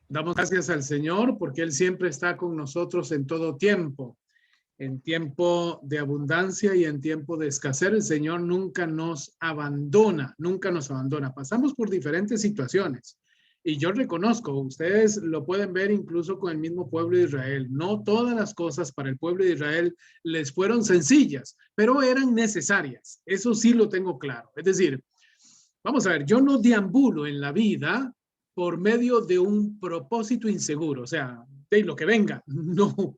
Damos gracias al Señor porque Él siempre está con nosotros en todo tiempo. En tiempo de abundancia y en tiempo de escasez, el Señor nunca nos abandona, nunca nos abandona. Pasamos por diferentes situaciones y yo reconozco, ustedes lo pueden ver incluso con el mismo pueblo de Israel. No todas las cosas para el pueblo de Israel les fueron sencillas, pero eran necesarias. Eso sí lo tengo claro. Es decir, vamos a ver, yo no deambulo en la vida por medio de un propósito inseguro, o sea, de lo que venga. No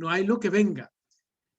hay lo que venga.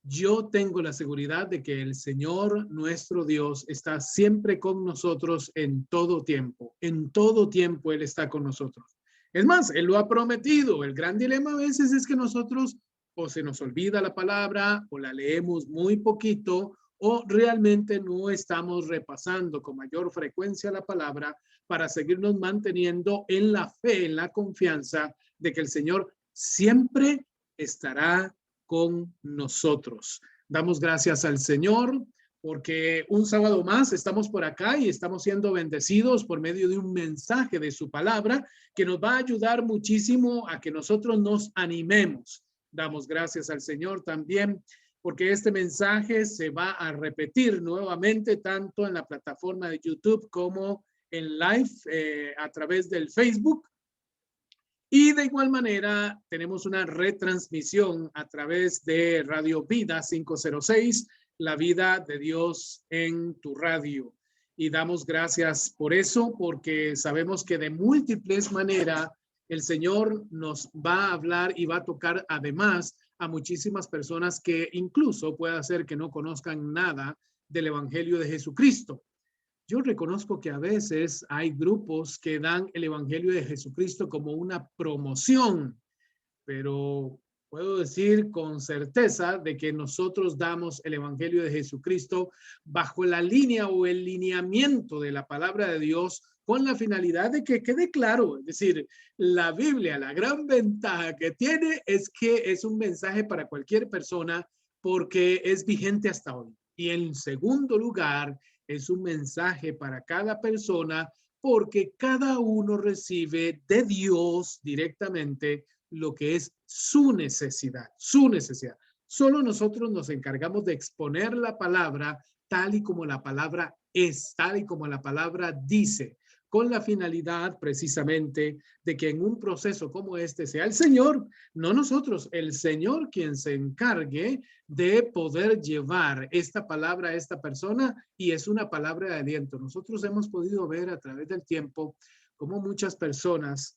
Yo tengo la seguridad de que el Señor, nuestro Dios, está siempre con nosotros en todo tiempo. En todo tiempo Él está con nosotros. Es más, Él lo ha prometido. El gran dilema a veces es que nosotros o se nos olvida la palabra o la leemos muy poquito o realmente no estamos repasando con mayor frecuencia la palabra para seguirnos manteniendo en la fe, en la confianza de que el Señor siempre estará con nosotros. Damos gracias al Señor porque un sábado más estamos por acá y estamos siendo bendecidos por medio de un mensaje de su palabra que nos va a ayudar muchísimo a que nosotros nos animemos. Damos gracias al Señor también porque este mensaje se va a repetir nuevamente tanto en la plataforma de YouTube como en live a través del Facebook. Y de igual manera tenemos una retransmisión a través de Radio Vida 506, la vida de Dios en tu radio. Y damos gracias por eso, porque sabemos que de múltiples maneras el Señor nos va a hablar y va a tocar además a muchísimas personas que incluso puede hacer que no conozcan nada del Evangelio de Jesucristo. Yo reconozco que a veces hay grupos que dan el Evangelio de Jesucristo como una promoción, pero puedo decir con certeza de que nosotros damos el Evangelio de Jesucristo bajo la línea o el lineamiento de la palabra de Dios con la finalidad de que quede claro. Es decir, la Biblia, la gran ventaja que tiene es que es un mensaje para cualquier persona porque es vigente hasta hoy. Y en segundo lugar, es un mensaje para cada persona porque cada uno recibe de Dios directamente lo que es su necesidad, su necesidad. Solo nosotros nos encargamos de exponer la palabra tal y como la palabra es, tal y como la palabra dice, con la finalidad precisamente de que en un proceso como este sea el Señor, no nosotros, el Señor quien se encargue de poder llevar esta palabra a esta persona y es una palabra de aliento. Nosotros hemos podido ver a través del tiempo cómo muchas personas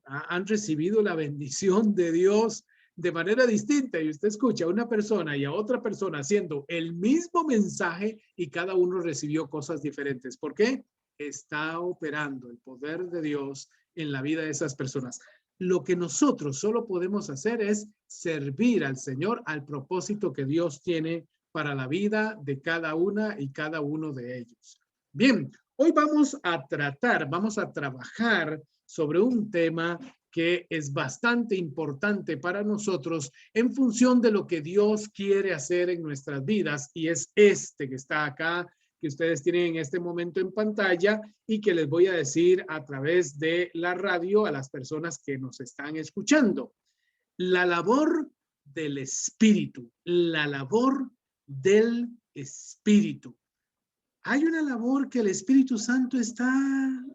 han recibido la bendición de Dios de manera distinta y usted escucha a una persona y a otra persona haciendo el mismo mensaje y cada uno recibió cosas diferentes. ¿Por qué? Está operando el poder de Dios en la vida de esas personas. Lo que nosotros solo podemos hacer es servir al Señor al propósito que Dios tiene para la vida de cada una y cada uno de ellos. Bien, hoy vamos a trabajar sobre un tema que es bastante importante para nosotros en función de lo que Dios quiere hacer en nuestras vidas y es este que está acá, que ustedes tienen en este momento en pantalla y que les voy a decir a través de la radio a las personas que nos están escuchando. La labor del Espíritu, la labor del Espíritu. Hay una labor que el Espíritu Santo está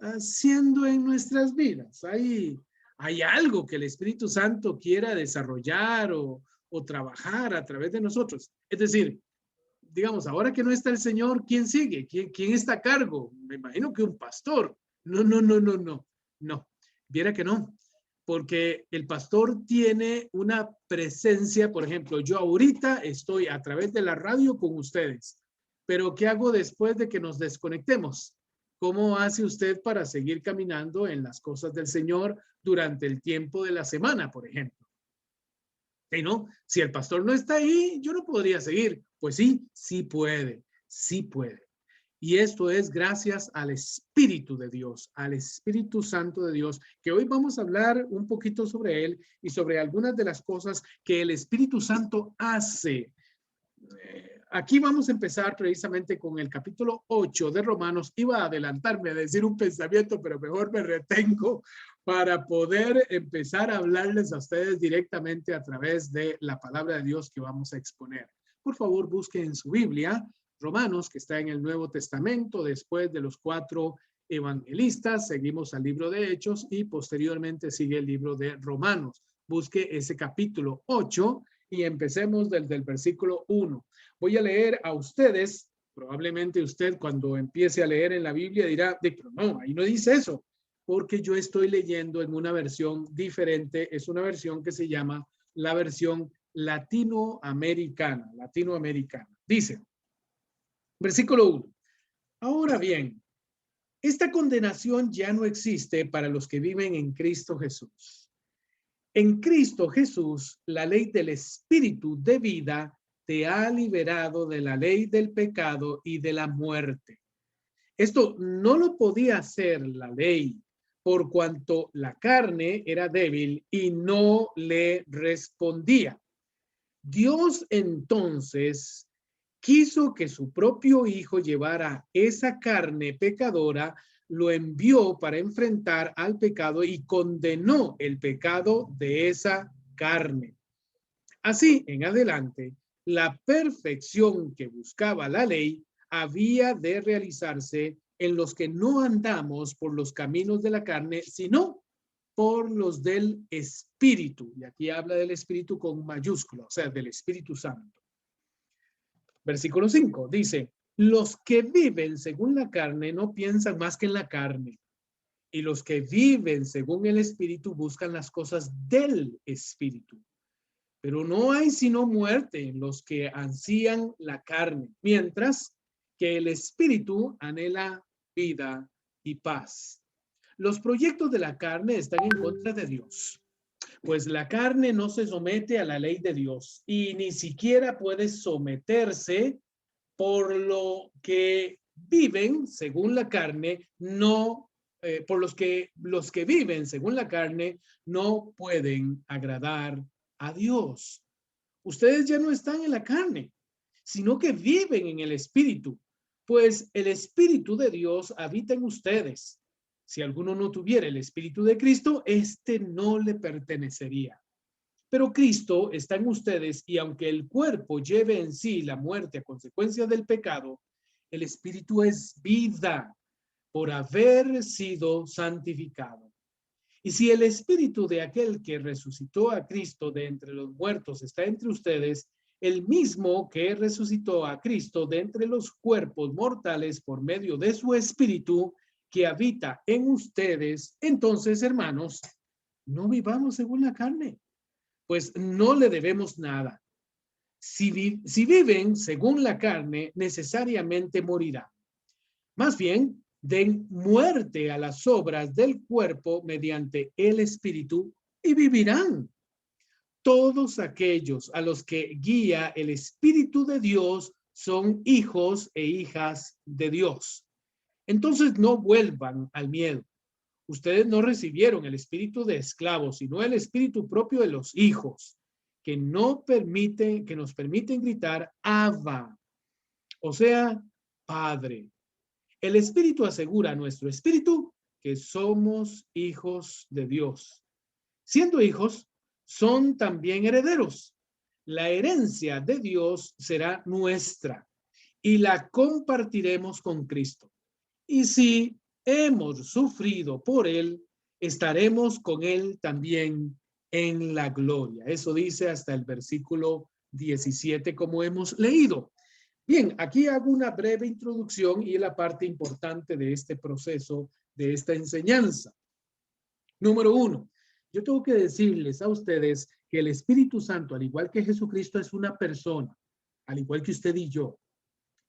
haciendo en nuestras vidas. Hay algo que el Espíritu Santo quiera desarrollar o trabajar a través de nosotros. Es decir, digamos, ahora que no está el Señor, ¿quién sigue? ¿Quién está a cargo? Me imagino que un pastor. No. Viera que no. Porque el pastor tiene una presencia, por ejemplo, yo ahorita estoy a través de la radio con ustedes. Pero ¿qué hago después de que nos desconectemos? ¿Cómo hace usted para seguir caminando en las cosas del Señor durante el tiempo de la semana, por ejemplo? ¿Sí, no? Si el pastor no está ahí, yo no podría seguir. Pues sí, sí puede, sí puede. Y esto es gracias al Espíritu de Dios, al Espíritu Santo de Dios, que hoy vamos a hablar un poquito sobre él y sobre algunas de las cosas que el Espíritu Santo hace. Aquí vamos a empezar precisamente con el capítulo 8 de Romanos. Iba a adelantarme a decir un pensamiento, pero mejor me retengo para poder empezar a hablarles a ustedes directamente a través de la palabra de Dios que vamos a exponer. Por favor, busquen en su Biblia Romanos, que está en el Nuevo Testamento, después de los 4 evangelistas, seguimos al libro de Hechos y posteriormente sigue el libro de Romanos. Busque ese capítulo 8 y empecemos desde el versículo 1. Voy a leer a ustedes, probablemente usted cuando empiece a leer en la Biblia dirá, pero no, ahí no dice eso, porque yo estoy leyendo en una versión diferente, es una versión que se llama la versión latinoamericana. Dice, versículo 1. Ahora bien, esta condenación ya no existe para los que viven en Cristo Jesús. En Cristo Jesús, la ley del Espíritu de vida te ha liberado de la ley del pecado y de la muerte. Esto no lo podía hacer la ley, por cuanto la carne era débil y no le respondía. Dios entonces quiso que su propio Hijo llevara esa carne pecadora, lo envió para enfrentar al pecado y condenó el pecado de esa carne. Así, en adelante, la perfección que buscaba la ley había de realizarse en los que no andamos por los caminos de la carne, sino por los del Espíritu. Y aquí habla del Espíritu con mayúscula, o sea, del Espíritu Santo. Versículo 5 dice, los que viven según la carne no piensan más que en la carne, y los que viven según el Espíritu buscan las cosas del Espíritu. Pero no hay sino muerte en los que ansían la carne, mientras que el Espíritu anhela vida y paz. Los proyectos de la carne están en contra de Dios, pues la carne no se somete a la ley de Dios y ni siquiera puede someterse, por lo que viven según la carne, por los que viven según la carne no pueden agradar a Dios. Ustedes ya no están en la carne, sino que viven en el Espíritu, pues el Espíritu de Dios habita en ustedes. Si alguno no tuviera el Espíritu de Cristo, este no le pertenecería. Pero Cristo está en ustedes y aunque el cuerpo lleve en sí la muerte a consecuencia del pecado, el Espíritu es vida por haber sido santificado. Y si el Espíritu de aquel que resucitó a Cristo de entre los muertos está entre ustedes, el mismo que resucitó a Cristo de entre los cuerpos mortales por medio de su Espíritu que habita en ustedes, entonces, hermanos, no vivamos según la carne, pues no le debemos nada. Si viven según la carne, necesariamente morirán. Más bien, den muerte a las obras del cuerpo mediante el Espíritu y vivirán. Todos aquellos a los que guía el Espíritu de Dios son hijos e hijas de Dios. Entonces no vuelvan al miedo. Ustedes no recibieron el espíritu de esclavos, sino el espíritu propio de los hijos, que nos permiten gritar Abba, o sea, Padre. El Espíritu asegura a nuestro espíritu que somos hijos de Dios. Siendo hijos, son también herederos. La herencia de Dios será nuestra y la compartiremos con Cristo. Y si hemos sufrido por él, estaremos con él también en la gloria. Eso dice hasta el versículo 17, como hemos leído. Bien, aquí hago una breve introducción y la parte importante de este proceso, de esta enseñanza. Número 1, yo tengo que decirles a ustedes que el Espíritu Santo, al igual que Jesucristo, es una persona, al igual que usted y yo.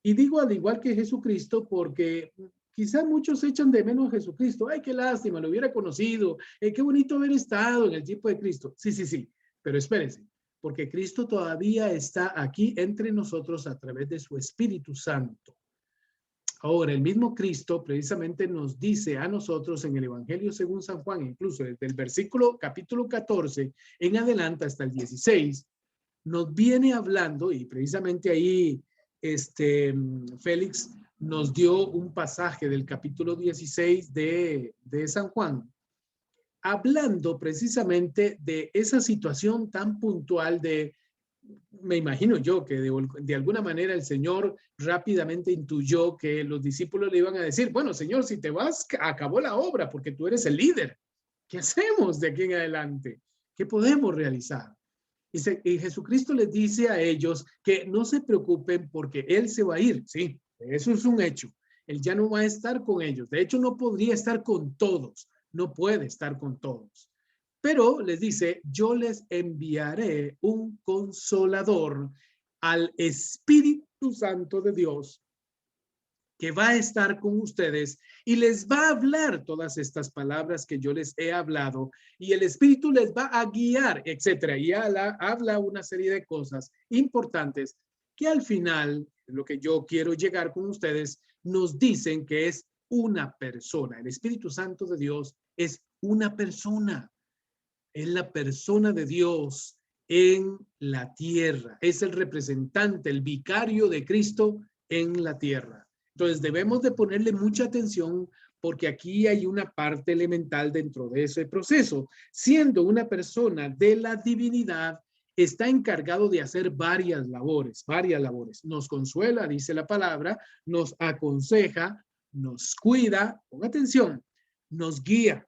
Y digo al igual que Jesucristo porque quizá muchos echan de menos a Jesucristo. Ay, qué lástima, lo hubiera conocido. Qué bonito haber estado en el tiempo de Cristo. Sí. Pero espérense, porque Cristo todavía está aquí entre nosotros a través de su Espíritu Santo. Ahora, el mismo Cristo precisamente nos dice a nosotros en el Evangelio según San Juan, incluso desde el versículo capítulo 14 en adelante hasta el 16, nos viene hablando y precisamente ahí Félix nos dio un pasaje del capítulo 16 de San Juan, hablando precisamente de esa situación tan puntual de, me imagino yo que de alguna manera el Señor rápidamente intuyó que los discípulos le iban a decir, bueno, Señor, si te vas, acabó la obra porque tú eres el líder. ¿Qué hacemos de aquí en adelante? ¿Qué podemos realizar? Y Jesucristo les dice a ellos que no se preocupen porque Él se va a ir. Sí, eso es un hecho. Él ya no va a estar con ellos. De hecho, no podría estar con todos. No puede estar con todos. Pero les dice, yo les enviaré un consolador, al Espíritu Santo de Dios, que va a estar con ustedes y les va a hablar todas estas palabras que yo les he hablado, y el Espíritu les va a guiar, etcétera. Y habla una serie de cosas importantes que al final, lo que yo quiero llegar con ustedes, nos dicen que es una persona. El Espíritu Santo de Dios es una persona. Es la persona de Dios en la tierra. Es el representante, el vicario de Cristo en la tierra. Entonces debemos de ponerle mucha atención porque aquí hay una parte elemental dentro de ese proceso. Siendo una persona de la divinidad, está encargado de hacer varias labores. Nos consuela, dice la palabra, nos aconseja, nos cuida, con atención, nos guía,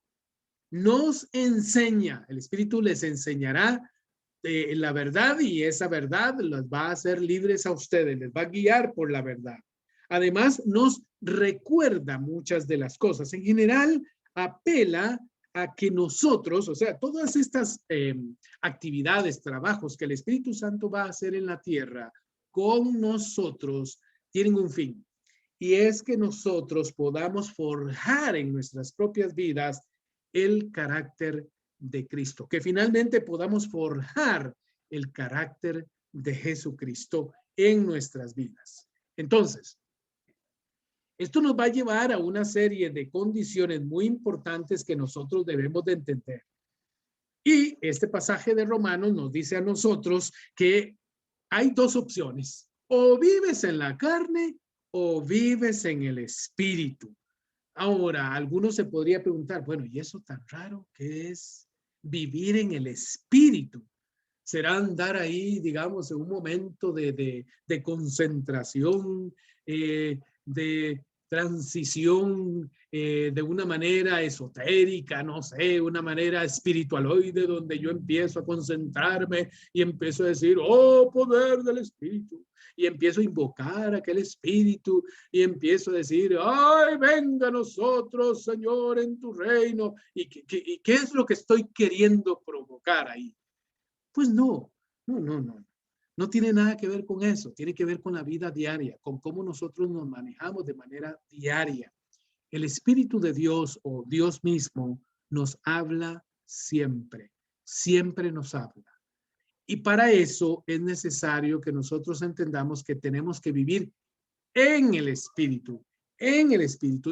nos enseña. El Espíritu les enseñará la verdad, y esa verdad los va a hacer libres a ustedes, les va a guiar por la verdad. Además, nos recuerda muchas de las cosas. En general, apela a que nosotros, o sea, todas estas actividades, trabajos que el Espíritu Santo va a hacer en la tierra con nosotros, tienen un fin. Y es que nosotros podamos forjar en nuestras propias vidas el carácter de Cristo, que finalmente podamos forjar el carácter de Jesucristo en nuestras vidas. Entonces, esto nos va a llevar a una serie de condiciones muy importantes que nosotros debemos de entender. Y este pasaje de Romanos nos dice a nosotros que hay dos opciones: o vives en la carne o vives en el espíritu. Ahora, algunos se podría preguntar, bueno, ¿y eso tan raro que es vivir en el espíritu? ¿Será andar ahí, digamos, en un momento de concentración, de transición, de una manera esotérica, no sé, una manera espiritualoide, donde yo empiezo a concentrarme y empiezo a decir, oh, poder del espíritu, y empiezo a invocar aquel espíritu y empiezo a decir, ay, venga a nosotros, Señor, en tu reino? ¿Y qué es lo que estoy queriendo provocar ahí? Pues no. No tiene nada que ver con eso. Tiene que ver con la vida diaria, con cómo nosotros nos manejamos de manera diaria. El Espíritu de Dios, o Dios mismo, nos habla siempre. Siempre nos habla. Y para eso es necesario que nosotros entendamos que tenemos que vivir en el Espíritu,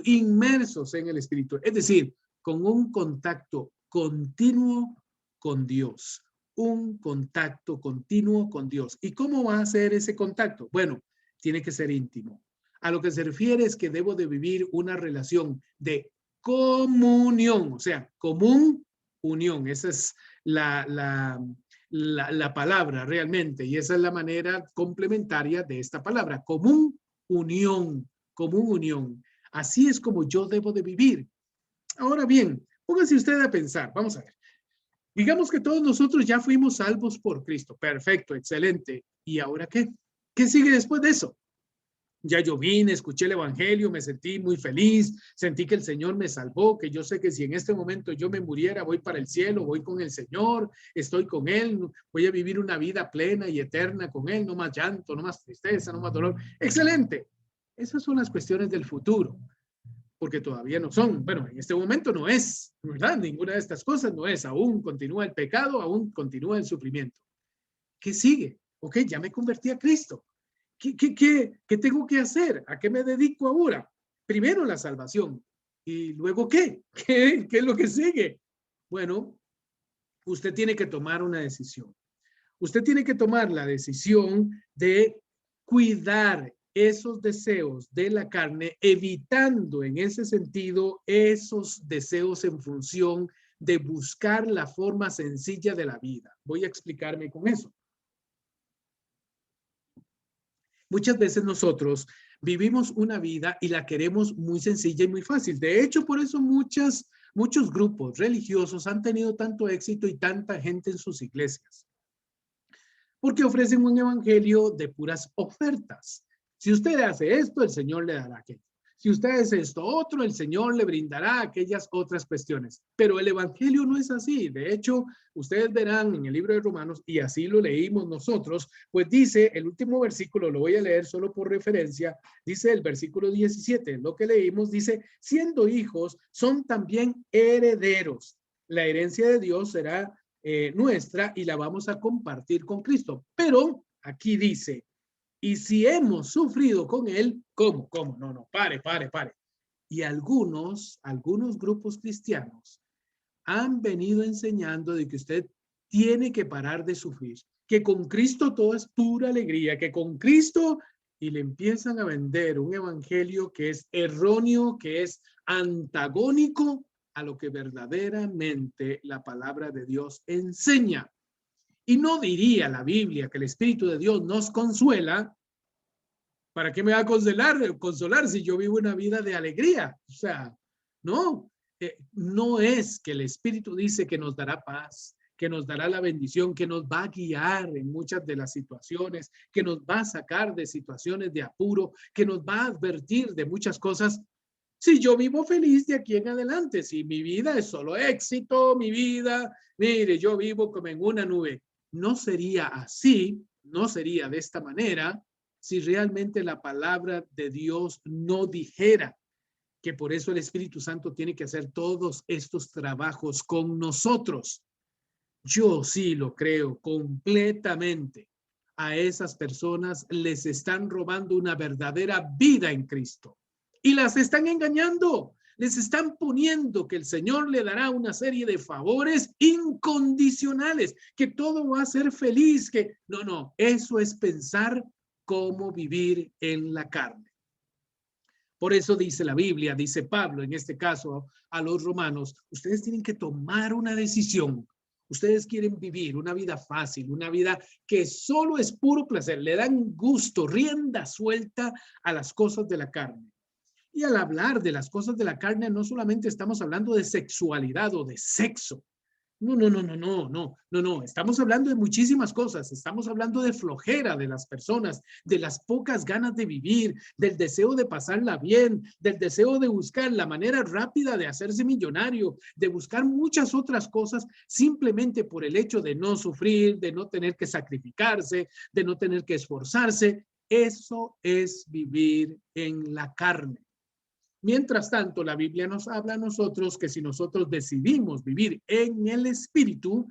inmersos en el Espíritu. Es decir, con un contacto continuo con Dios. Un contacto continuo con Dios. ¿Y cómo va a ser ese contacto? Bueno, tiene que ser íntimo. A lo que se refiere es que debo de vivir una relación de comunión, o sea, común unión. Esa es la palabra realmente, y esa es la manera complementaria de esta palabra, común unión, común unión. Así es como yo debo de vivir. Ahora bien, póngase usted a pensar, vamos a ver. Digamos que todos nosotros ya fuimos salvos por Cristo. Perfecto, excelente. ¿Y ahora qué? ¿Qué sigue después de eso? Ya yo vine, escuché el evangelio, me sentí muy feliz, sentí que el Señor me salvó, que yo sé que si en este momento yo me muriera, voy para el cielo, voy con el Señor, estoy con Él, voy a vivir una vida plena y eterna con Él, no más llanto, no más tristeza, no más dolor. Excelente. Esas son las cuestiones del futuro, porque todavía no son. Bueno, en este momento no es, ¿verdad? Ninguna de estas cosas no es. Aún continúa el pecado, aún continúa el sufrimiento. ¿Qué sigue? Ok, ya me convertí a Cristo. ¿Qué tengo que hacer? ¿A qué me dedico ahora? Primero la salvación. ¿Y luego qué? ¿Qué es lo que sigue? Bueno, usted tiene que tomar una decisión. Usted tiene que tomar la decisión de cuidar esos deseos de la carne, evitando en ese sentido esos deseos en función de buscar la forma sencilla de la vida. Voy a explicarme con eso. Muchas veces nosotros vivimos una vida y la queremos muy sencilla y muy fácil. De hecho, por eso muchos grupos religiosos han tenido tanto éxito y tanta gente en sus iglesias. Porque ofrecen un evangelio de puras ofertas. Si usted hace esto, el Señor le dará aquello. Si usted hace esto otro, el Señor le brindará aquellas otras cuestiones. Pero el evangelio no es así. De hecho, ustedes verán en el libro de Romanos, y así lo leímos nosotros, pues dice, el último versículo, lo voy a leer solo por referencia, dice el versículo 17, lo que leímos, dice, siendo hijos, son también herederos. La herencia de Dios será nuestra y la vamos a compartir con Cristo. Pero aquí dice, y si hemos sufrido con él, ¿cómo? ¿Cómo? No, pare. Y algunos grupos cristianos han venido enseñando de que usted tiene que parar de sufrir, que con Cristo todo es pura alegría, que con Cristo, y le empiezan a vender un evangelio que es erróneo, que es antagónico a lo que verdaderamente la palabra de Dios enseña. Y no diría la Biblia que el Espíritu de Dios nos consuela. ¿Para qué me va a consolar si yo vivo una vida de alegría? O sea, no, no es que el Espíritu dice que nos dará paz, que nos dará la bendición, que nos va a guiar en muchas de las situaciones, que nos va a sacar de situaciones de apuro, que nos va a advertir de muchas cosas. Si yo vivo feliz de aquí en adelante, si mi vida es solo éxito, mi vida, mire, yo vivo como en una nube. No sería así, no sería de esta manera, si realmente la palabra de Dios no dijera que por eso el Espíritu Santo tiene que hacer todos estos trabajos con nosotros. Yo sí lo creo completamente. A esas personas les están robando una verdadera vida en Cristo y las están engañando. Les están poniendo que el Señor le dará una serie de favores incondicionales, que todo va a ser feliz, que no, eso es pensar cómo vivir en la carne. Por eso dice la Biblia, dice Pablo, en este caso a los romanos, ustedes tienen que tomar una decisión. Ustedes quieren vivir una vida fácil, una vida que solo es puro placer, le dan gusto, rienda suelta a las cosas de la carne. Y al hablar de las cosas de la carne, no solamente estamos hablando de sexualidad o de sexo. No. Estamos hablando de muchísimas cosas. Estamos hablando de flojera de las personas, de las pocas ganas de vivir, del deseo de pasarla bien, del deseo de buscar la manera rápida de hacerse millonario, de buscar muchas otras cosas simplemente por el hecho de no sufrir, de no tener que sacrificarse, de no tener que esforzarse. Eso es vivir en la carne. Mientras tanto, la Biblia nos habla a nosotros que si nosotros decidimos vivir en el Espíritu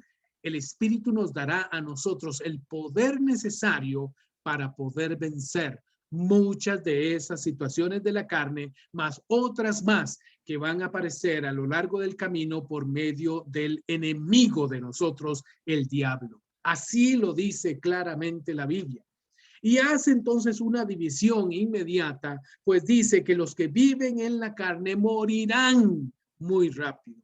nos dará a nosotros el poder necesario para poder vencer muchas de esas situaciones de la carne, más otras más que van a aparecer a lo largo del camino por medio del enemigo de nosotros, el diablo. Así lo dice claramente la Biblia. Y hace entonces una división inmediata, pues dice que los que viven en la carne morirán muy rápido.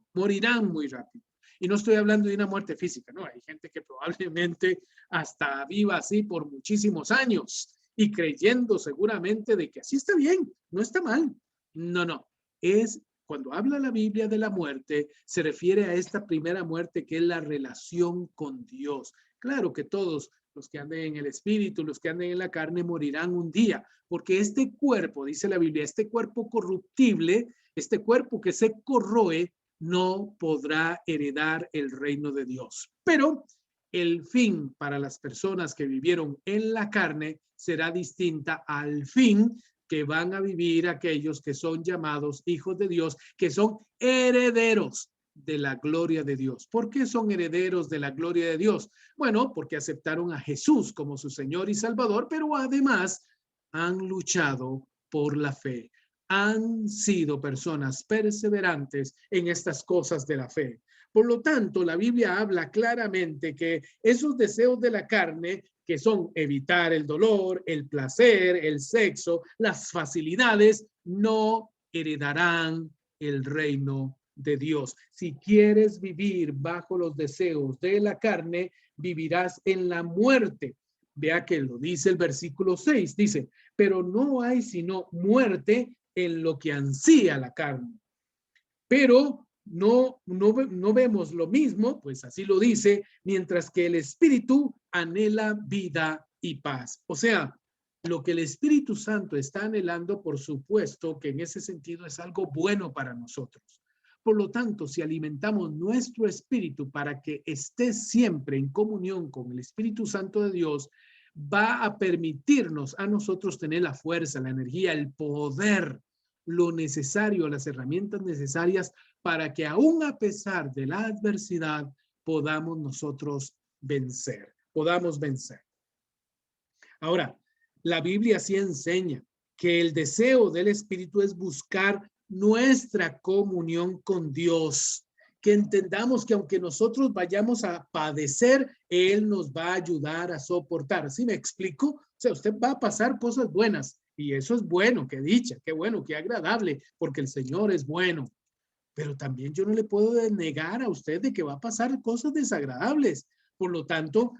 Y no estoy hablando de una muerte física, no, hay gente que probablemente hasta viva así por muchísimos años y creyendo seguramente de que así está bien, no está mal. No, es cuando habla la Biblia de la muerte, se refiere a esta primera muerte que es la relación con Dios. Claro que todos los que anden en el espíritu, los que anden en la carne morirán un día, porque este cuerpo, dice la Biblia, este cuerpo corruptible, este cuerpo que se corroe, no podrá heredar el reino de Dios. Pero el fin para las personas que vivieron en la carne será distinta al fin que van a vivir aquellos que son llamados hijos de Dios, que son herederos de la gloria de Dios. ¿Por qué son herederos de la gloria de Dios? Bueno, porque aceptaron a Jesús como su Señor y Salvador, pero además han luchado por la fe. Han sido personas perseverantes en estas cosas de la fe. Por lo tanto, la Biblia habla claramente que esos deseos de la carne, que son evitar el dolor, el placer, el sexo, las facilidades, no heredarán el reino de Dios. Si quieres vivir bajo los deseos de la carne, vivirás en la muerte. Vea que lo dice el versículo 6, dice, pero no hay sino muerte en lo que ansía la carne. Pero no vemos lo mismo, pues así lo dice, mientras que el Espíritu anhela vida y paz. O sea, lo que el Espíritu Santo está anhelando, por supuesto que en ese sentido es algo bueno para nosotros. Por lo tanto, si alimentamos nuestro espíritu para que esté siempre en comunión con el Espíritu Santo de Dios, va a permitirnos a nosotros tener la fuerza, la energía, el poder, lo necesario, las herramientas necesarias para que aún a pesar de la adversidad podamos nosotros vencer, podamos vencer. Ahora, la Biblia sí enseña que el deseo del Espíritu es buscar nuestra comunión con Dios, que entendamos que aunque nosotros vayamos a padecer, Él nos va a ayudar a soportar. ¿Sí me explico? O sea, usted va a pasar cosas buenas y eso es bueno, qué dicha, qué bueno, qué agradable, porque el Señor es bueno. Pero también yo no le puedo negar a usted de que va a pasar cosas desagradables. Por lo tanto,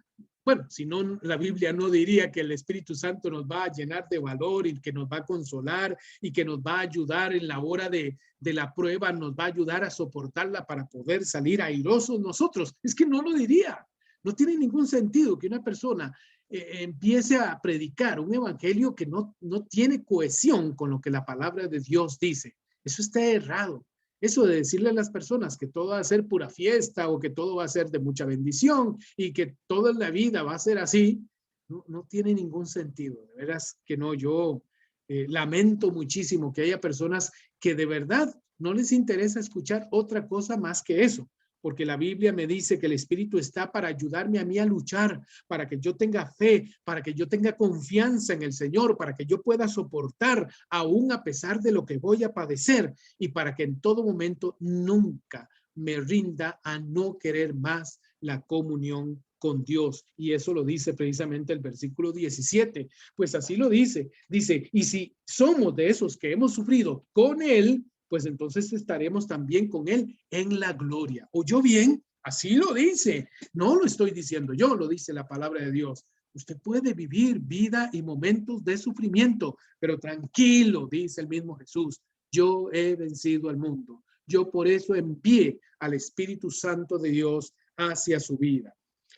bueno, si no, la Biblia no diría que el Espíritu Santo nos va a llenar de valor y que nos va a consolar y que nos va a ayudar en la hora de la prueba, nos va a ayudar a soportarla para poder salir airosos nosotros. Es que no lo diría. No tiene ningún sentido que una persona empiece a predicar un evangelio que no tiene cohesión con lo que la palabra de Dios dice. Eso está errado. Eso de decirle a las personas que todo va a ser pura fiesta o que todo va a ser de mucha bendición y que toda la vida va a ser así, no tiene ningún sentido. De veras que no, yo lamento muchísimo que haya personas que de verdad no les interesa escuchar otra cosa más que eso. Porque la Biblia me dice que el Espíritu está para ayudarme a mí a luchar, para que yo tenga fe, para que yo tenga confianza en el Señor, para que yo pueda soportar aún a pesar de lo que voy a padecer y para que en todo momento nunca me rinda a no querer más la comunión con Dios. Y eso lo dice precisamente el versículo 17. Pues así lo dice. Dice, y si somos de esos que hemos sufrido con Él, pues entonces estaremos también con Él en la gloria. ¿Oyó bien? Así lo dice. No lo estoy diciendo yo, lo dice la palabra de Dios. Usted puede vivir vida y momentos de sufrimiento, pero tranquilo, dice el mismo Jesús. Yo he vencido al mundo. Yo por eso envié al Espíritu Santo de Dios hacia su vida.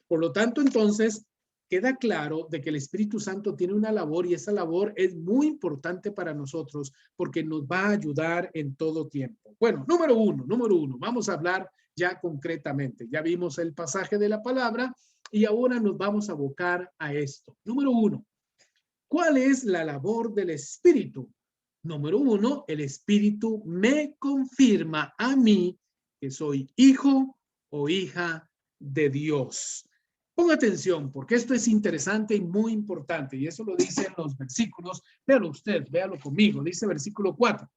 Por lo tanto, entonces, queda claro de que el Espíritu Santo tiene una labor y esa labor es muy importante para nosotros porque nos va a ayudar en todo tiempo. Bueno, número uno, vamos a hablar ya concretamente. Ya vimos el pasaje de la palabra y ahora nos vamos a abocar a esto. Número uno, ¿cuál es la labor del Espíritu? Número uno, el Espíritu me confirma a mí que soy hijo o hija de Dios. Ponga atención, porque esto es interesante y muy importante, y eso lo dicen los versículos. Véalo usted, véalo conmigo, dice versículo 4.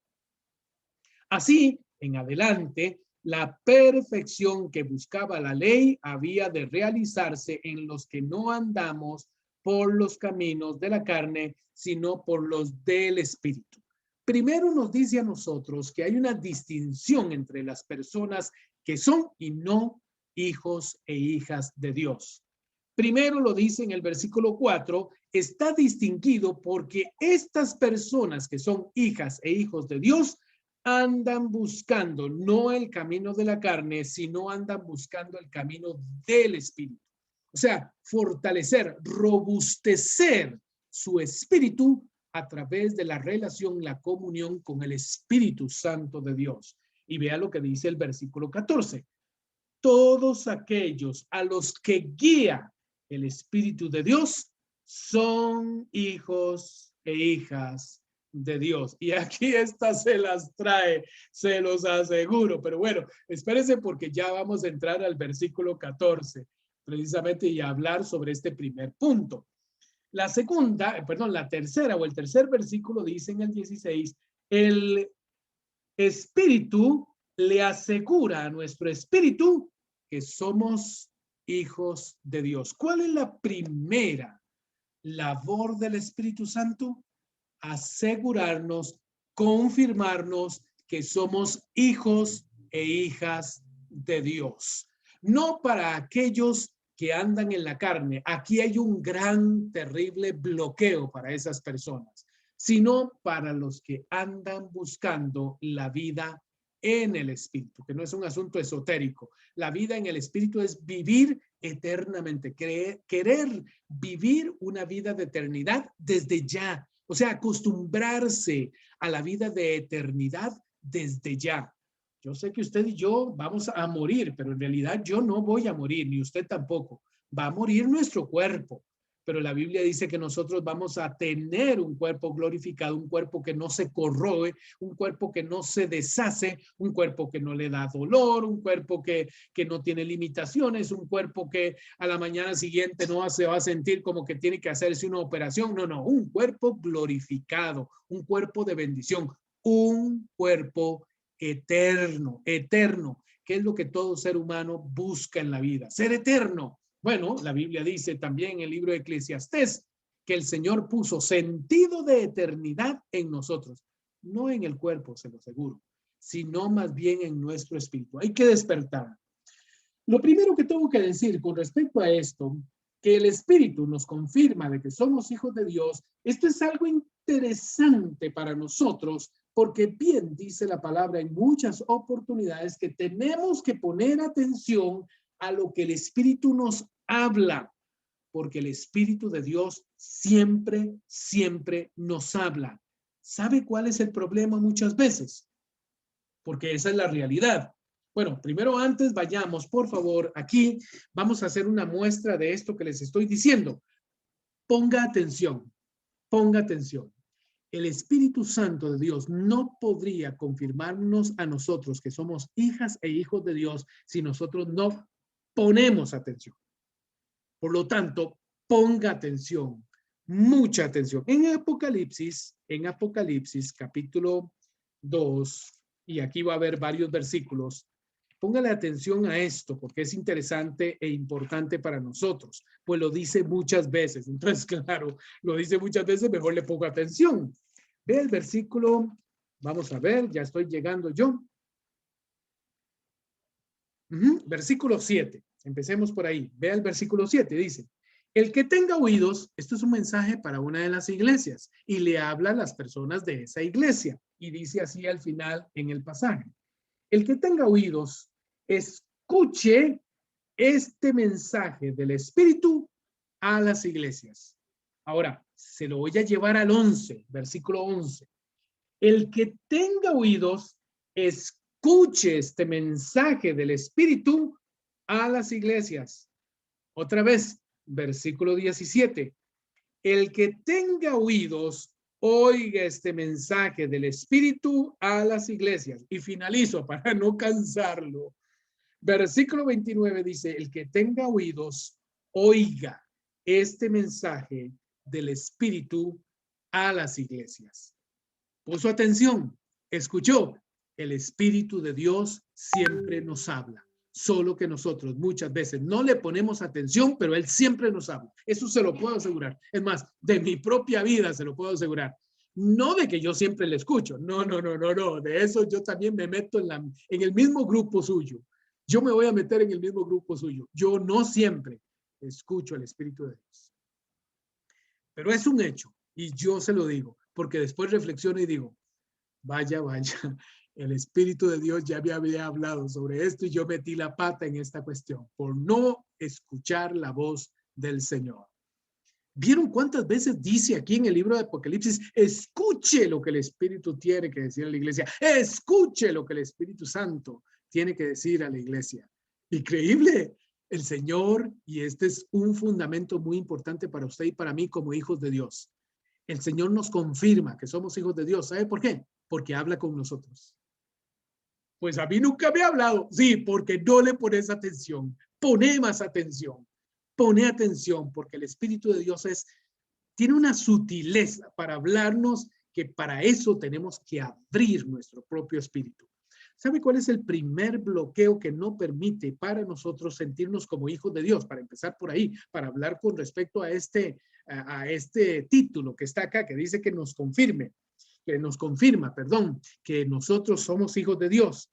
Así, en adelante, la perfección que buscaba la ley había de realizarse en los que no andamos por los caminos de la carne, sino por los del Espíritu. Primero nos dice a nosotros que hay una distinción entre las personas que son y no hijos e hijas de Dios. Primero lo dice en el versículo 4, está distinguido porque estas personas que son hijas e hijos de Dios andan buscando no el camino de la carne, sino andan buscando el camino del Espíritu. O sea, fortalecer, robustecer su espíritu a través de la relación, la comunión con el Espíritu Santo de Dios. Y vea lo que dice el versículo 14. Todos aquellos a los que guía el Espíritu de Dios son hijos e hijas de Dios. Y aquí estas se las trae, se los aseguro. Pero bueno, espérense porque ya vamos a entrar al versículo 14, precisamente, y a hablar sobre este primer punto. La tercera o el tercer versículo dice en el 16, el Espíritu le asegura a nuestro espíritu que somos hijos de Dios. ¿Cuál es la primera labor del Espíritu Santo? Asegurarnos, confirmarnos que somos hijos e hijas de Dios. No para aquellos que andan en la carne. Aquí hay un gran, terrible bloqueo para esas personas, sino para los que andan buscando la vida en el espíritu, que no es un asunto esotérico. La vida en el espíritu es vivir eternamente, querer vivir una vida de eternidad desde ya. O sea, acostumbrarse a la vida de eternidad desde ya. Yo sé que usted y yo vamos a morir, pero en realidad yo no voy a morir, ni usted tampoco. Va a morir nuestro cuerpo, pero la Biblia dice que nosotros vamos a tener un cuerpo glorificado, un cuerpo que no se corroe, un cuerpo que no se deshace, un cuerpo que no le da dolor, un cuerpo que no tiene limitaciones, un cuerpo que a la mañana siguiente no se va a sentir como que tiene que hacerse una operación. No, no, un cuerpo glorificado, un cuerpo de bendición, un cuerpo eterno, eterno, que es lo que todo ser humano busca en la vida, ser eterno. Bueno, la Biblia dice también en el libro de Eclesiastés que el Señor puso sentido de eternidad en nosotros, no en el cuerpo, se lo aseguro, sino más bien en nuestro espíritu. Hay que despertar. Lo primero que tengo que decir con respecto a esto, que el espíritu nos confirma de que somos hijos de Dios, esto es algo interesante para nosotros, porque bien dice la palabra en muchas oportunidades que tenemos que poner atención a lo que el espíritu nos habla, porque el espíritu de Dios siempre, siempre nos habla. ¿Sabe cuál es el problema muchas veces? Porque esa es la realidad. Bueno, primero antes vayamos, por favor, aquí vamos a hacer una muestra de esto que les estoy diciendo. Ponga atención, ponga atención. El Espíritu Santo de Dios no podría confirmarnos a nosotros que somos hijas e hijos de Dios si nosotros no ponemos atención. Por lo tanto, ponga atención, mucha atención. En Apocalipsis capítulo 2, y aquí va a haber varios versículos, póngale atención a esto porque es interesante e importante para nosotros, pues lo dice muchas veces. Entonces, claro, lo dice muchas veces, mejor le pongo atención. Ve el versículo, vamos a ver, ya estoy llegando yo. Versículo 7, empecemos por ahí. Vea el versículo 7, dice, el que tenga oídos, esto es un mensaje para una de las iglesias y le habla a las personas de esa iglesia y dice así al final en el pasaje, el que tenga oídos, escuche este mensaje del Espíritu a las iglesias. Ahora, se lo voy a llevar al 11, versículo 11. El que tenga oídos, escuche este mensaje del Espíritu a las iglesias. Otra vez, versículo 17. El que tenga oídos, oiga este mensaje del Espíritu a las iglesias. Y finalizo para no cansarlo. Versículo 29 dice, el que tenga oídos, oiga este mensaje del Espíritu a las iglesias. Puso atención, escuchó. El Espíritu de Dios siempre nos habla, solo que nosotros muchas veces no le ponemos atención, pero Él siempre nos habla. Eso se lo puedo asegurar. Es más, de mi propia vida se lo puedo asegurar. No de que yo siempre le escucho. No. De eso yo también me meto en el mismo grupo suyo. Yo me voy a meter en el mismo grupo suyo. Yo no siempre escucho al Espíritu de Dios. Pero es un hecho, y yo se lo digo, porque después reflexiono y digo, vaya, el Espíritu de Dios ya me había hablado sobre esto y yo metí la pata en esta cuestión por no escuchar la voz del Señor. ¿Vieron cuántas veces dice aquí en el libro de Apocalipsis, escuche lo que el Espíritu tiene que decir a la iglesia, escuche lo que el Espíritu Santo tiene que decir a la iglesia? Increíble. El Señor, y este es un fundamento muy importante para usted y para mí como hijos de Dios. El Señor nos confirma que somos hijos de Dios. ¿Sabe por qué? Porque habla con nosotros. Pues a mí nunca me ha hablado. Sí, porque no le pones atención. Pone más atención. Pone atención porque el Espíritu de Dios tiene una sutileza para hablarnos que para eso tenemos que abrir nuestro propio espíritu. ¿Sabe cuál es el primer bloqueo que no permite para nosotros sentirnos como hijos de Dios? Para empezar por ahí, para hablar con respecto a este título que está acá, que dice que nos confirma, que nosotros somos hijos de Dios.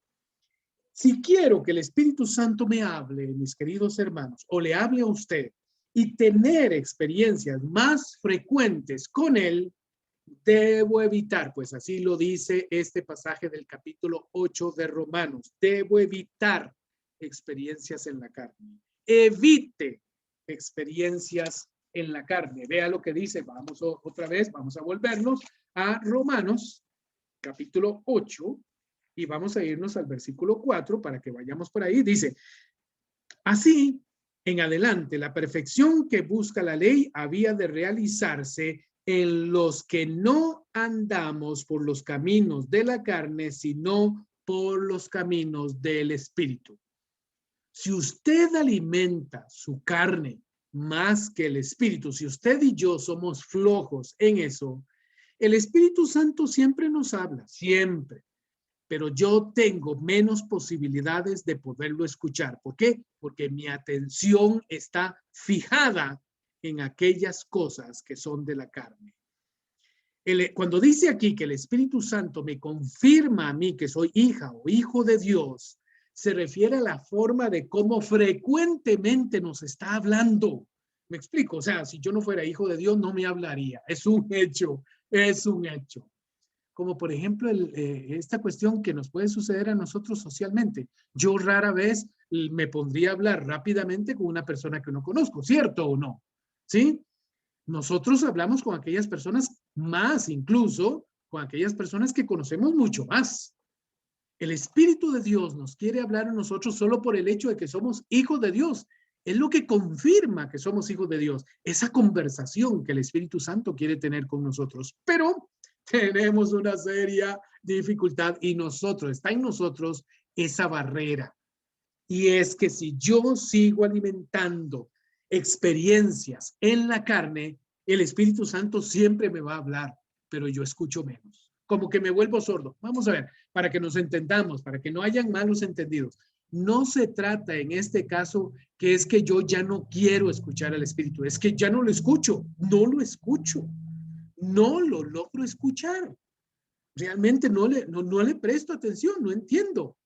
Si quiero que el Espíritu Santo me hable, mis queridos hermanos, o le hable a usted y tener experiencias más frecuentes con él, debo evitar, pues así lo dice este pasaje del capítulo 8 de Romanos, debo evitar experiencias en la carne. Evite experiencias en la carne. Vea lo que dice, vamos otra vez, vamos a volvernos a Romanos capítulo 8 y vamos a irnos al versículo 4 para que vayamos por ahí. Dice, así en adelante, la perfección que busca la ley había de realizarse en los que no andamos por los caminos de la carne, sino por los caminos del Espíritu. Si usted alimenta su carne más que el Espíritu, si usted y yo somos flojos en eso, el Espíritu Santo siempre nos habla, siempre. Pero yo tengo menos posibilidades de poderlo escuchar. ¿Por qué? Porque mi atención está fijada en aquellas cosas que son de la carne. Cuando dice aquí que el Espíritu Santo me confirma a mí que soy hija o hijo de Dios, se refiere a la forma de cómo frecuentemente nos está hablando. ¿Me explico? O sea, si yo no fuera hijo de Dios, no me hablaría. Es un hecho, es un hecho. Como por ejemplo esta cuestión que nos puede suceder a nosotros socialmente. Yo rara vez me pondría a hablar rápidamente con una persona que no conozco, ¿cierto o no? ¿Sí? Nosotros hablamos con aquellas personas más, incluso con aquellas personas que conocemos mucho más. El Espíritu de Dios nos quiere hablar a nosotros solo por el hecho de que somos hijos de Dios. Es lo que confirma que somos hijos de Dios. Esa conversación que el Espíritu Santo quiere tener con nosotros. Pero tenemos una seria dificultad y está en nosotros esa barrera. Y es que si yo sigo alimentando experiencias en la carne, el Espíritu Santo siempre me va a hablar, pero yo escucho menos. Como que me vuelvo sordo. Vamos a ver, para que nos entendamos, para que no hayan malos entendidos. No se trata en este caso que es que yo ya no quiero escuchar al Espíritu, es que ya no lo escucho, no lo escucho, no lo logro escuchar. Realmente no le presto atención, no entiendo.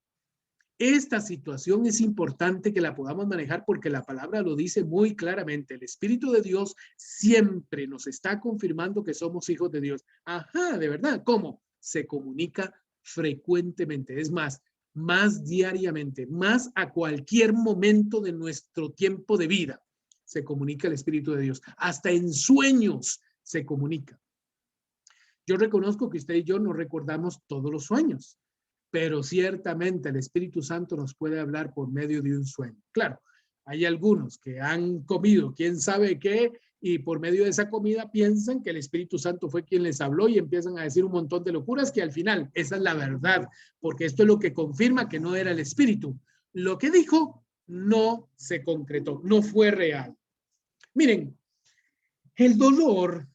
Esta situación es importante que la podamos manejar porque la palabra lo dice muy claramente. El Espíritu de Dios siempre nos está confirmando que somos hijos de Dios. Ajá, de verdad. ¿Cómo? Se comunica frecuentemente. Es más diariamente, más a cualquier momento de nuestro tiempo de vida. Se comunica el Espíritu de Dios. Hasta en sueños se comunica. Yo reconozco que usted y yo no recordamos todos los sueños, pero ciertamente el Espíritu Santo nos puede hablar por medio de un sueño. Claro, hay algunos que han comido quién sabe qué y por medio de esa comida piensan que el Espíritu Santo fue quien les habló y empiezan a decir un montón de locuras que al final esa es la verdad, porque esto es lo que confirma que no era el Espíritu. Lo que dijo no se concretó, no fue real. Miren, el dolor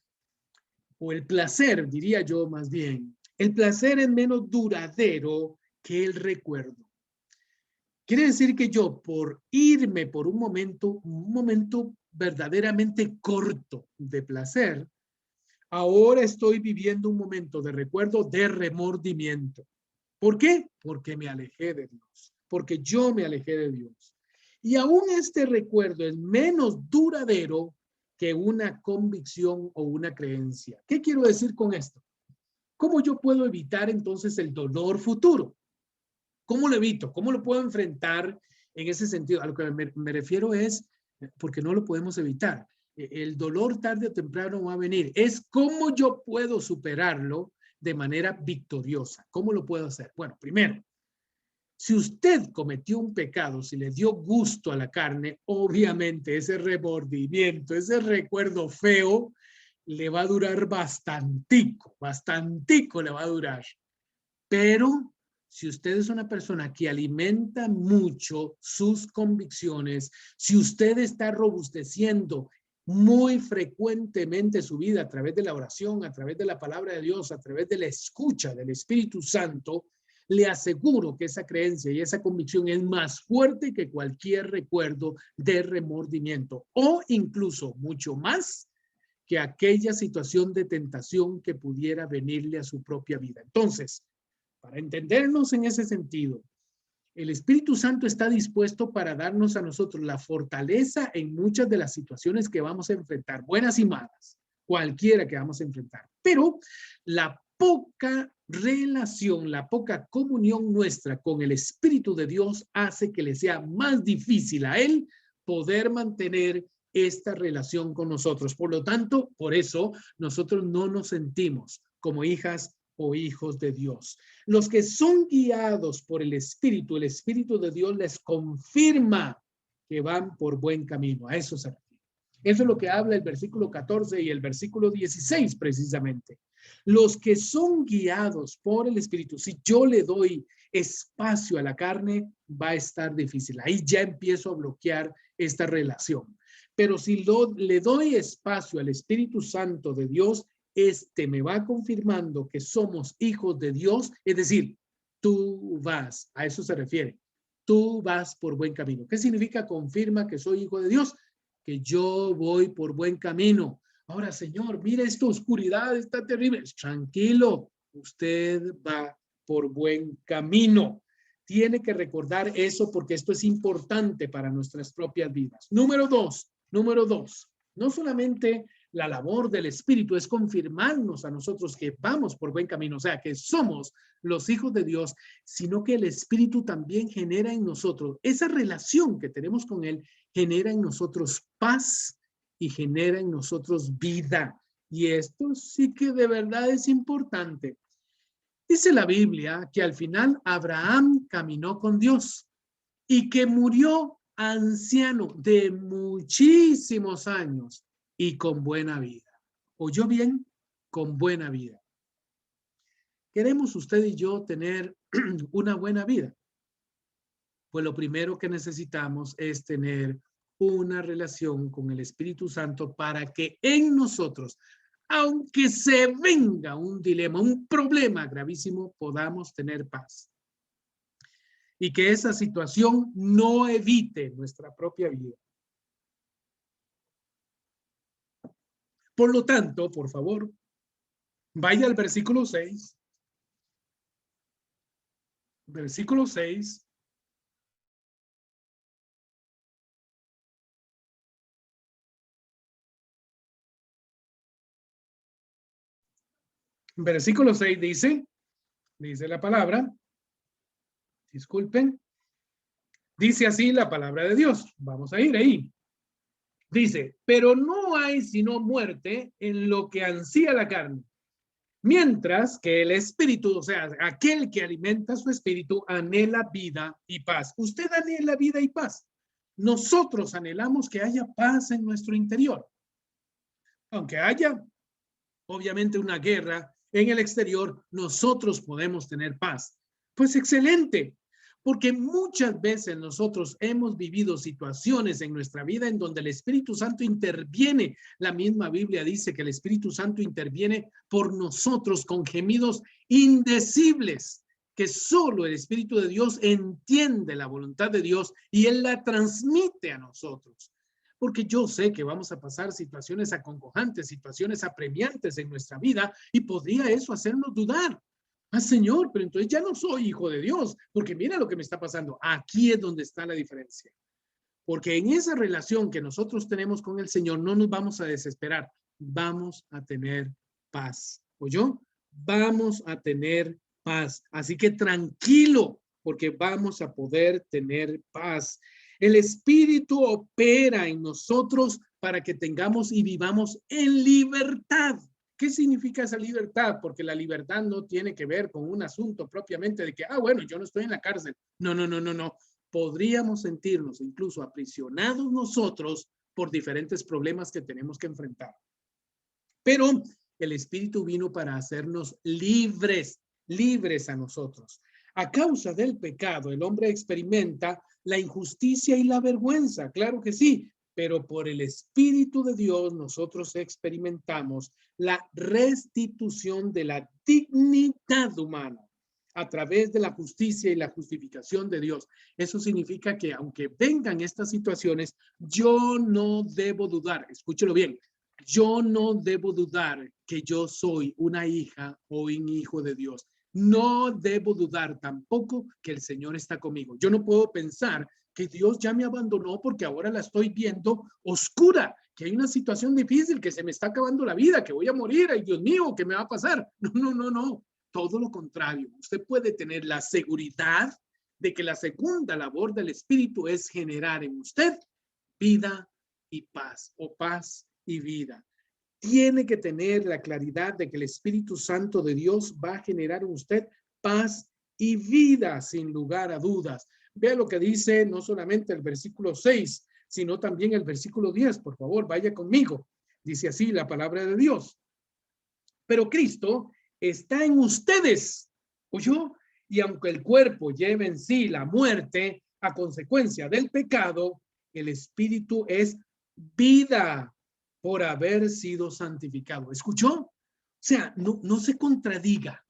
o el placer, diría yo más bien, el placer es menos duradero que el recuerdo. Quiere decir que yo, por irme por un momento verdaderamente corto de placer, ahora estoy viviendo un momento de recuerdo de remordimiento. ¿Por qué? Porque me alejé de Dios, porque yo me alejé de Dios. Y aún este recuerdo es menos duradero que una convicción o una creencia. ¿Qué quiero decir con esto? ¿Cómo yo puedo evitar entonces el dolor futuro? ¿Cómo lo evito? ¿Cómo lo puedo enfrentar en ese sentido? A lo que me refiero es, porque no lo podemos evitar. El dolor tarde o temprano va a venir. Es cómo yo puedo superarlo de manera victoriosa. ¿Cómo lo puedo hacer? Bueno, primero, si usted cometió un pecado, si le dio gusto a la carne, obviamente ese remordimiento, ese recuerdo feo, le va a durar bastantico le va a durar. Pero si usted es una persona que alimenta mucho sus convicciones, si usted está robusteciendo muy frecuentemente su vida a través de la oración, a través de la palabra de Dios, a través de la escucha del Espíritu Santo, le aseguro que esa creencia y esa convicción es más fuerte que cualquier recuerdo de remordimiento o incluso mucho más que aquella situación de tentación que pudiera venirle a su propia vida. Entonces, para entendernos en ese sentido, El Espíritu Santo está dispuesto para darnos a nosotros la fortaleza en muchas de las situaciones que vamos a enfrentar, buenas y malas, cualquiera que vamos a enfrentar. Pero la poca relación, la poca comunión nuestra con el Espíritu de Dios hace que le sea más difícil a Él poder mantener esta relación con nosotros. Por lo tanto, por eso nosotros no nos sentimos como hijas o hijos de Dios. Los que son guiados por el Espíritu de Dios les confirma que van por buen camino. A eso se refiere. Eso es lo que habla el versículo 14 y el versículo 16 precisamente. Los que son guiados por el Espíritu, si yo le doy espacio a la carne, va a estar difícil. Ahí ya empiezo a bloquear esta relación. Pero si le doy espacio al Espíritu Santo de Dios, me va confirmando que somos hijos de Dios, es decir, tú vas, a eso se refiere, tú vas por buen camino. ¿Qué significa confirma que soy hijo de Dios? Que yo voy por buen camino. Ahora, Señor, mira esta oscuridad, está terrible. Tranquilo, usted va por buen camino. Tiene que recordar eso porque esto es importante para nuestras propias vidas. Número dos, no solamente la labor del Espíritu es confirmarnos a nosotros que vamos por buen camino, o sea, que somos los hijos de Dios, sino que el Espíritu también genera en nosotros, esa relación que tenemos con Él, genera en nosotros paz y genera en nosotros vida. Y esto sí que de verdad es importante. Dice la Biblia que al final Abraham caminó con Dios y que murió anciano de muchísimos años y con buena vida. ¿Oyó bien? Con buena vida. ¿Queremos usted y yo tener una buena vida? Pues lo primero que necesitamos es tener una relación con el Espíritu Santo para que en nosotros, aunque se venga un dilema, un problema gravísimo, podamos tener paz. Y que esa situación no evite nuestra propia vida. Por lo tanto, por favor, vaya al versículo 6. Versículo 6. Versículo 6 dice la palabra, disculpen, dice así la palabra de Dios. Vamos a ir ahí. Dice, pero no hay sino muerte en lo que ansía la carne. Mientras que el espíritu, o sea, aquel que alimenta su espíritu, anhela vida y paz. Usted anhela vida y paz. Nosotros anhelamos que haya paz en nuestro interior. Aunque haya, obviamente, una guerra en el exterior, nosotros podemos tener paz. Pues excelente. Porque muchas veces nosotros hemos vivido situaciones en nuestra vida en donde el Espíritu Santo interviene. La misma Biblia dice que el Espíritu Santo interviene por nosotros con gemidos indecibles, que solo el Espíritu de Dios entiende la voluntad de Dios y Él la transmite a nosotros. Porque yo sé que vamos a pasar situaciones acongojantes, situaciones apremiantes en nuestra vida y podría eso hacernos dudar. Ah, Señor, pero entonces ya no soy hijo de Dios, porque mira lo que me está pasando. Aquí es donde está la diferencia. Porque en esa relación que nosotros tenemos con el Señor, no nos vamos a desesperar, vamos a tener paz. ¿Oyó? Vamos a tener paz. Así que tranquilo, porque vamos a poder tener paz. El Espíritu opera en nosotros para que tengamos y vivamos en libertad. ¿Qué significa esa libertad? Porque la libertad no tiene que ver con un asunto propiamente de que, bueno, yo no estoy en la cárcel. No. Podríamos sentirnos incluso aprisionados nosotros por diferentes problemas que tenemos que enfrentar. Pero el Espíritu vino para hacernos libres a nosotros. A causa del pecado, el hombre experimenta la injusticia y la vergüenza, claro que sí, pero por el Espíritu de Dios nosotros experimentamos la restitución de la dignidad humana a través de la justicia y la justificación de Dios. Eso significa que aunque vengan estas situaciones, yo no debo dudar, escúchelo bien, yo no debo dudar que yo soy una hija o un hijo de Dios. No debo dudar tampoco que el Señor está conmigo. Yo no puedo pensar que Dios ya me abandonó porque ahora la estoy viendo oscura, que hay una situación difícil, que se me está acabando la vida, que voy a morir, ay Dios mío, ¿qué me va a pasar? No, no, no, no. Todo lo contrario. Usted puede tener la seguridad de que la segunda labor del Espíritu es generar en usted vida y paz, o paz y vida. Tiene que tener la claridad de que el Espíritu Santo de Dios va a generar en usted paz y vida sin lugar a dudas. Vea lo que dice no solamente el versículo 6, sino también el versículo 10. Por favor, vaya conmigo. Dice así la palabra de Dios. Pero Cristo está en ustedes, ¿oyó? Y aunque el cuerpo lleve en sí la muerte a consecuencia del pecado, el Espíritu es vida por haber sido santificado. ¿Escuchó? O sea, no se contradiga,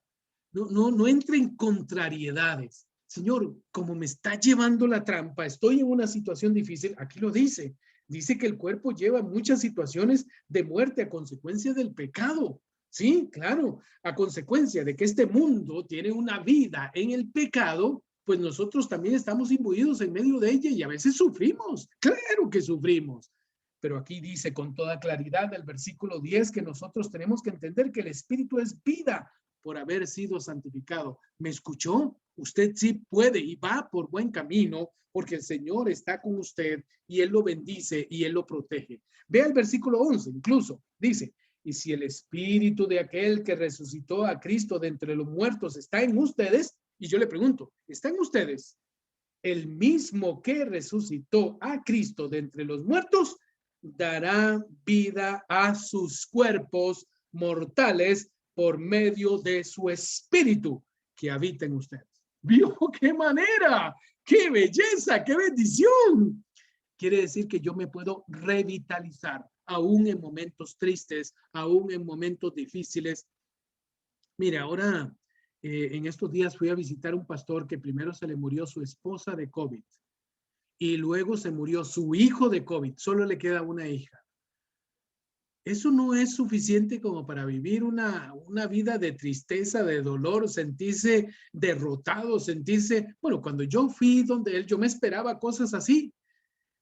no entre en contrariedades. Señor, como me está llevando la trampa, estoy en una situación difícil, aquí lo dice. Dice que el cuerpo lleva muchas situaciones de muerte a consecuencia del pecado. Sí, claro, a consecuencia de que este mundo tiene una vida en el pecado, pues nosotros también estamos imbuidos en medio de ella y a veces sufrimos. Claro que sufrimos. Pero aquí dice con toda claridad el versículo 10 que nosotros tenemos que entender que el Espíritu es vida por haber sido santificado. ¿Me escuchó? Usted sí puede y va por buen camino porque el Señor está con usted y Él lo bendice y Él lo protege. Vea el versículo 11, incluso dice, y si el Espíritu de aquel que resucitó a Cristo de entre los muertos está en ustedes, y yo le pregunto, ¿está en ustedes el mismo que resucitó a Cristo de entre los muertos? Dará vida a sus cuerpos mortales por medio de su espíritu que habita en ustedes. ¿Vio qué manera? ¡Qué belleza! ¡Qué bendición! Quiere decir que yo me puedo revitalizar aún en momentos tristes, aún en momentos difíciles. Mire, ahora en estos días fui a visitar a un pastor que primero se le murió su esposa de COVID y luego se murió su hijo de COVID. Solo le queda una hija. Eso no es suficiente como para vivir una vida de tristeza, de dolor, sentirse derrotado, sentirse, bueno, cuando yo fui donde él, yo me esperaba cosas así.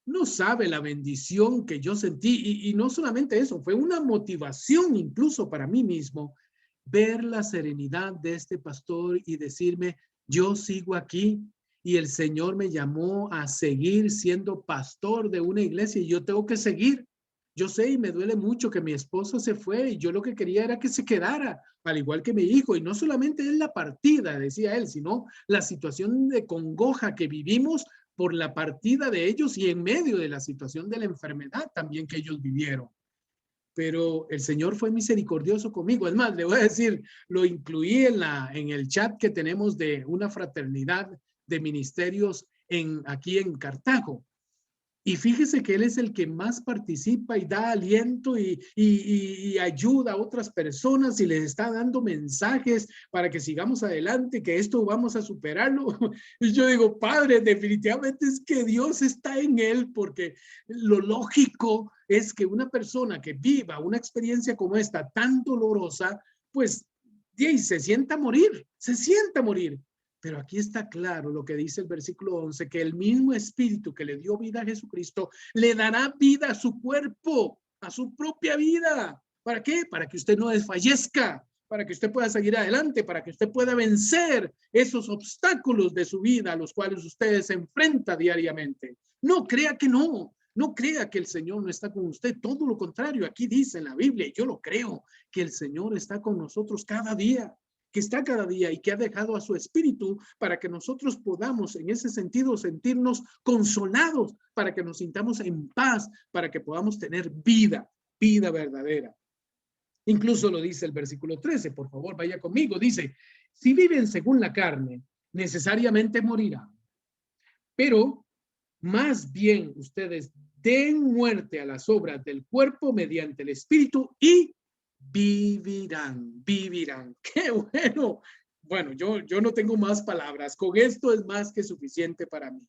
No sabe la bendición que yo sentí y no solamente eso, fue una motivación incluso para mí mismo ver la serenidad de este pastor y decirme, yo sigo aquí y el Señor me llamó a seguir siendo pastor de una iglesia y yo tengo que seguir. Yo sé y me duele mucho que mi esposo se fue y yo lo que quería era que se quedara, al igual que mi hijo. Y no solamente es la partida, decía él, sino la situación de congoja que vivimos por la partida de ellos y en medio de la situación de la enfermedad también que ellos vivieron. Pero el Señor fue misericordioso conmigo. Es más, le voy a decir, lo incluí en el chat que tenemos de una fraternidad de ministerios aquí en Cartago. Y fíjese que él es el que más participa y da aliento y ayuda a otras personas y les está dando mensajes para que sigamos adelante, que esto vamos a superarlo. Y yo digo, Padre, definitivamente es que Dios está en él, porque lo lógico es que una persona que viva una experiencia como esta tan dolorosa, pues se sienta a morir, se sienta a morir. Pero aquí está claro lo que dice el versículo 11, que el mismo espíritu que le dio vida a Jesucristo le dará vida a su cuerpo, a su propia vida. ¿Para qué? Para que usted no desfallezca, para que usted pueda seguir adelante, para que usted pueda vencer esos obstáculos de su vida a los cuales usted se enfrenta diariamente. No crea que no crea que el Señor no está con usted, todo lo contrario, aquí dice en la Biblia, y yo lo creo, que el Señor está con nosotros cada día, que está cada día y que ha dejado a su espíritu para que nosotros podamos en ese sentido sentirnos consolados, para que nos sintamos en paz, para que podamos tener vida, vida verdadera. Incluso lo dice el versículo 13, por favor, vaya conmigo, dice, si viven según la carne, necesariamente morirán, pero más bien ustedes den muerte a las obras del cuerpo mediante el espíritu y vivirán, vivirán. ¡Qué bueno! Bueno, yo no tengo más palabras. Con esto es más que suficiente para mí.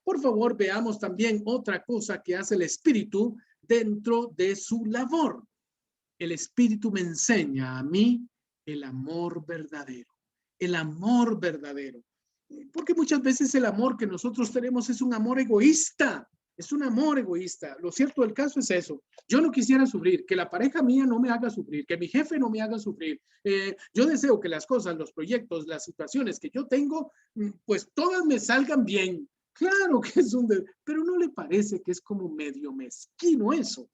Por favor, veamos también otra cosa que hace el Espíritu dentro de su labor. El Espíritu me enseña a mí el amor verdadero. el amor verdadero. Porque muchas veces el amor que nosotros tenemos es un amor egoísta. Es un amor egoísta. Lo cierto del caso es eso. Yo no quisiera sufrir, que la pareja mía no me haga sufrir, que mi jefe no me haga sufrir. Yo deseo que las cosas, los proyectos, las situaciones que yo tengo, pues todas me salgan bien. Claro que es pero ¿no le parece que es como medio mezquino eso?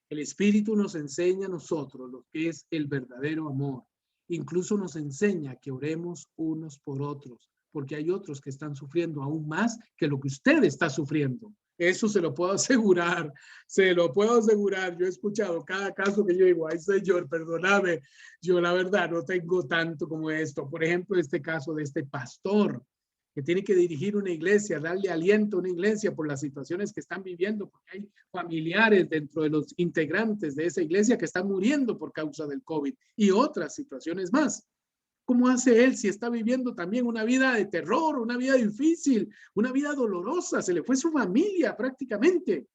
El Espíritu nos enseña a nosotros lo que es el verdadero amor. Incluso nos enseña que oremos unos por otros, porque hay otros que están sufriendo aún más que lo que usted está sufriendo. Eso se lo puedo asegurar, se lo puedo asegurar. Yo he escuchado cada caso que yo digo, ay Señor, perdóname, yo la verdad no tengo tanto como esto. Por ejemplo, este caso de este pastor que tiene que dirigir una iglesia, darle aliento a una iglesia por las situaciones que están viviendo, porque hay familiares dentro de los integrantes de esa iglesia que están muriendo por causa del COVID y otras situaciones más. ¿Cómo hace él si está viviendo también una vida de terror, una vida difícil, una vida dolorosa? Se le fue su familia prácticamente.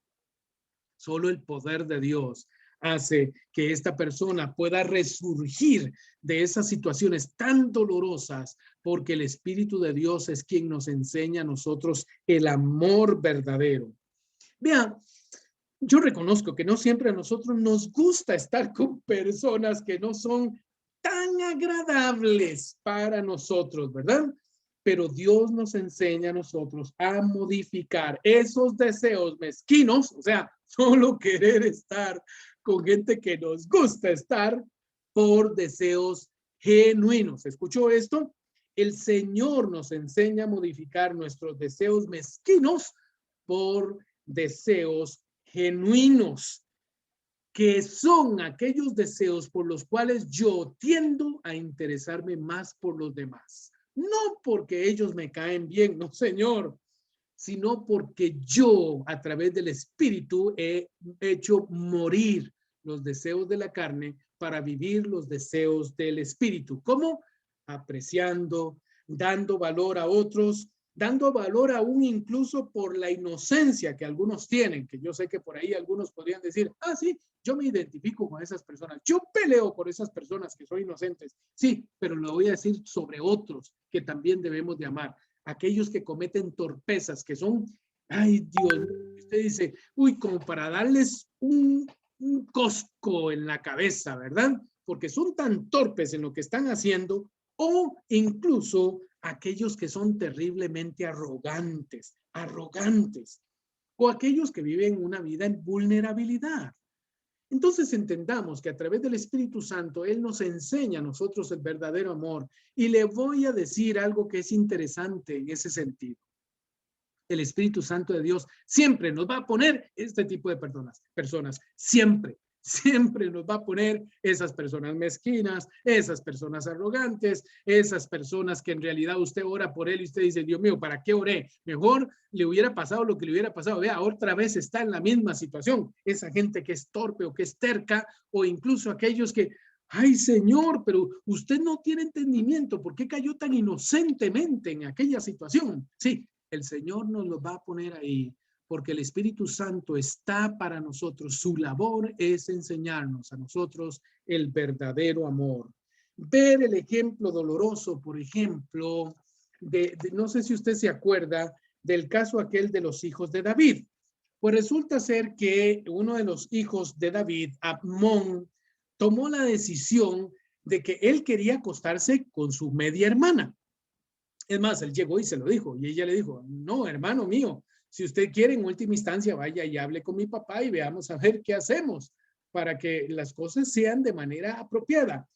Solo el poder de Dios hace que esta persona pueda resurgir de esas situaciones tan dolorosas, porque el Espíritu de Dios es quien nos enseña a nosotros el amor verdadero. Vean, yo reconozco que no siempre a nosotros nos gusta estar con personas que no son tan agradables para nosotros, ¿verdad? Pero Dios nos enseña a nosotros a modificar esos deseos mezquinos, o sea, solo querer estar con gente que nos gusta estar por deseos genuinos. ¿Escuchó esto? El Señor nos enseña a modificar nuestros deseos mezquinos por deseos genuinos, que son aquellos deseos por los cuales yo tiendo a interesarme más por los demás. No porque ellos me caen bien, no, Señor, sino porque yo, a través del Espíritu, he hecho morir los deseos de la carne para vivir los deseos del Espíritu. ¿Cómo? Apreciando, dando valor a otros, dando valor aún incluso por la inocencia que algunos tienen, que yo sé que por ahí algunos podrían decir, ah, sí, yo me identifico con esas personas, yo peleo por esas personas que son inocentes, sí, pero lo voy a decir sobre otros que también debemos de amar, aquellos que cometen torpezas, que son, ay Dios, usted dice, uy, como para darles un cosco en la cabeza, ¿verdad? Porque son tan torpes en lo que están haciendo, o incluso aquellos que son terriblemente arrogantes, o aquellos que viven una vida en vulnerabilidad. Entonces entendamos que a través del Espíritu Santo, Él nos enseña a nosotros el verdadero amor. Y le voy a decir algo que es interesante en ese sentido. El Espíritu Santo de Dios siempre nos va a poner este tipo de personas, siempre nos va a poner esas personas mezquinas, esas personas arrogantes, esas personas que en realidad usted ora por él y usted dice, Dios mío, ¿para qué oré? Mejor le hubiera pasado lo que le hubiera pasado. Vea, otra vez está en la misma situación. Esa gente que es torpe o que es terca, o incluso aquellos que, ay Señor, pero usted no tiene entendimiento. ¿Por qué cayó tan inocentemente en aquella situación? Sí, el Señor nos lo va a poner ahí, porque el Espíritu Santo está para nosotros. Su labor es enseñarnos a nosotros el verdadero amor. Ver el ejemplo doloroso, por ejemplo, no sé si usted se acuerda del caso aquel de los hijos de David. Pues resulta ser que uno de los hijos de David, Amnón, tomó la decisión de que él quería acostarse con su media hermana. Es más, él llegó y se lo dijo, y ella le dijo, no, hermano mío, si usted quiere en última instancia, vaya y hable con mi papá y veamos a ver qué hacemos para que las cosas sean de manera apropiada.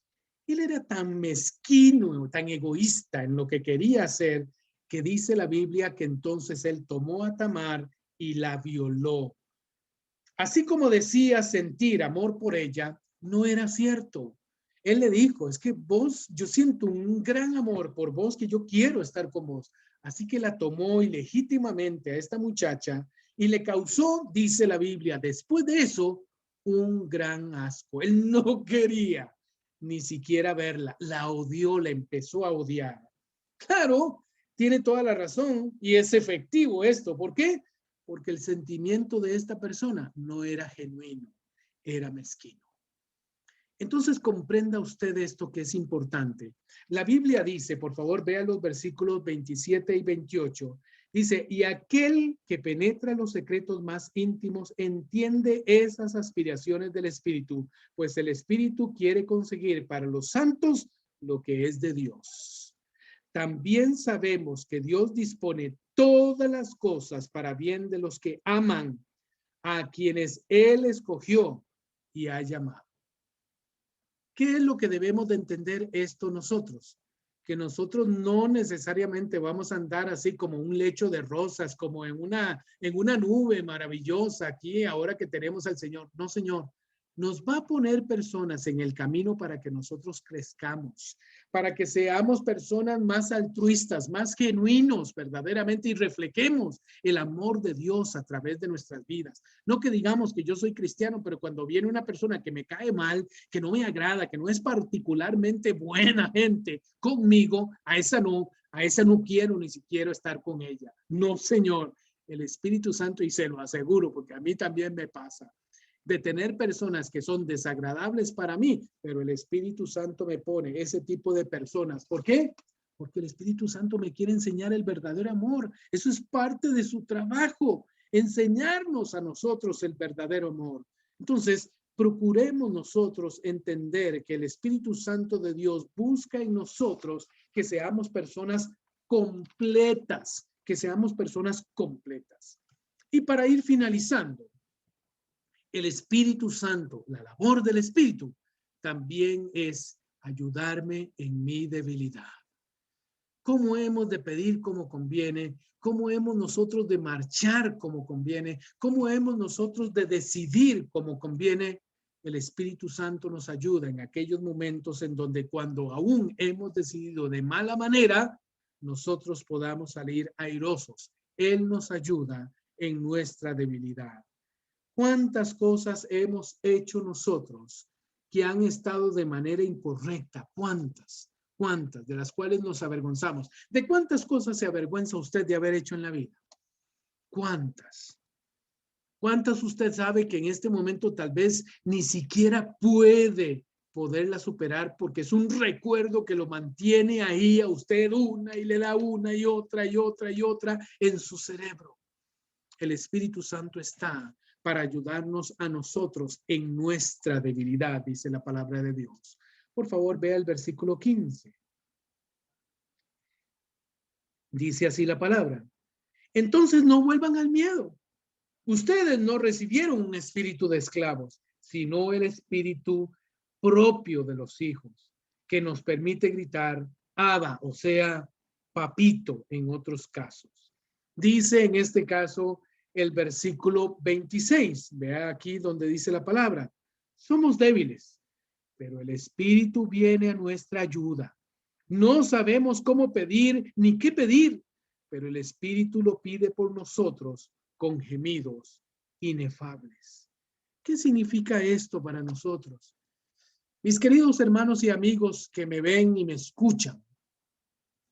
Él era tan mezquino, tan egoísta en lo que quería hacer, que dice la Biblia que entonces él tomó a Tamar y la violó. Así como decía sentir amor por ella, no era cierto. Él le dijo, es que vos, yo siento un gran amor por vos, que yo quiero estar con vos. Así que la tomó ilegítimamente a esta muchacha y le causó, dice la Biblia, después de eso, un gran asco. Él no quería ni siquiera verla, la odió, la empezó a odiar. Claro, tiene toda la razón y es efectivo esto. ¿Por qué? Porque el sentimiento de esta persona no era genuino, era mezquino. Entonces comprenda usted esto que es importante. La Biblia dice, por favor, vea los versículos 27 y 28. Dice, y aquel que penetra los secretos más íntimos entiende esas aspiraciones del Espíritu, pues el Espíritu quiere conseguir para los santos lo que es de Dios. También sabemos que Dios dispone todas las cosas para bien de los que aman, a quienes Él escogió y ha llamado. ¿Qué es lo que debemos de entender esto nosotros? Que nosotros no necesariamente vamos a andar así como un lecho de rosas, como en una nube maravillosa aquí ahora que tenemos al Señor. No, Señor. Nos va a poner personas en el camino para que nosotros crezcamos, para que seamos personas más altruistas, más genuinos verdaderamente y reflejemos el amor de Dios a través de nuestras vidas. No que digamos que yo soy cristiano, pero cuando viene una persona que me cae mal, que no me agrada, que no es particularmente buena gente conmigo, a esa no quiero ni siquiera estar con ella. No, Señor, el Espíritu Santo, y se lo aseguro, porque a mí también me pasa, de tener personas que son desagradables para mí, pero el Espíritu Santo me pone ese tipo de personas. ¿Por qué? Porque el Espíritu Santo me quiere enseñar el verdadero amor. Eso es parte de su trabajo, enseñarnos a nosotros el verdadero amor. Entonces, procuremos nosotros entender que el Espíritu Santo de Dios busca en nosotros que seamos personas completas, que seamos personas completas. Y para ir finalizando, el Espíritu Santo, la labor del Espíritu, también es ayudarme en mi debilidad. ¿Cómo hemos de pedir como conviene? ¿Cómo hemos nosotros de marchar como conviene? ¿Cómo hemos nosotros de decidir como conviene? El Espíritu Santo nos ayuda en aquellos momentos en donde cuando aún hemos decidido de mala manera, nosotros podamos salir airosos. Él nos ayuda en nuestra debilidad. ¿Cuántas cosas hemos hecho nosotros que han estado de manera incorrecta? ¿Cuántas? ¿Cuántas? De las cuales nos avergonzamos. ¿De cuántas cosas se avergüenza usted de haber hecho en la vida? ¿Cuántas? ¿Cuántas usted sabe que en este momento tal vez ni siquiera puede poderla superar porque es un recuerdo que lo mantiene ahí a usted una y le da una y otra y otra y otra en su cerebro? El Espíritu Santo está para ayudarnos a nosotros en nuestra debilidad, dice la palabra de Dios. Por favor, vea el versículo 15. Dice así la palabra. Entonces no vuelvan al miedo. Ustedes no recibieron un espíritu de esclavos, sino el espíritu propio de los hijos, que nos permite gritar Abba, o sea, papito en otros casos. Dice en este caso el versículo 26. Vea aquí donde dice la palabra. Somos débiles, pero el Espíritu viene a nuestra ayuda. No sabemos cómo pedir ni qué pedir, pero el Espíritu lo pide por nosotros con gemidos inefables. ¿Qué significa esto para nosotros? Mis queridos hermanos y amigos que me ven y me escuchan,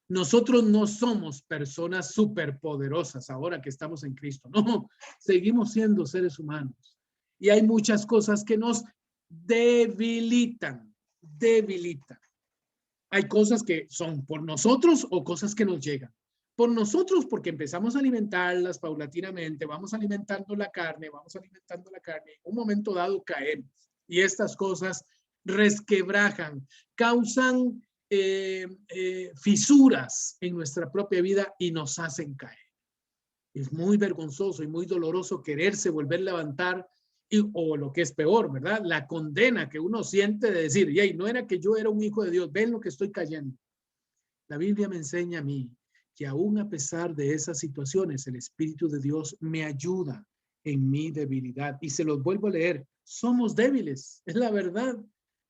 nosotros no somos personas superpoderosas ahora que estamos en Cristo. No, seguimos siendo seres humanos. Y hay muchas cosas que nos debilitan. Hay cosas que son por nosotros o cosas que nos llegan. Por nosotros porque empezamos a alimentarlas paulatinamente, vamos alimentando la carne. En un momento dado caemos. Y estas cosas resquebrajan, causan fisuras en nuestra propia vida y nos hacen caer. Es muy vergonzoso y muy doloroso quererse volver a levantar o lo que es peor, ¿verdad? La condena que uno siente de decir, hey, no era que yo era un hijo de Dios, ven lo que estoy cayendo. La Biblia me enseña a mí que aún a pesar de esas situaciones, el Espíritu de Dios me ayuda en mi debilidad. Y se los vuelvo a leer, somos débiles, es la verdad.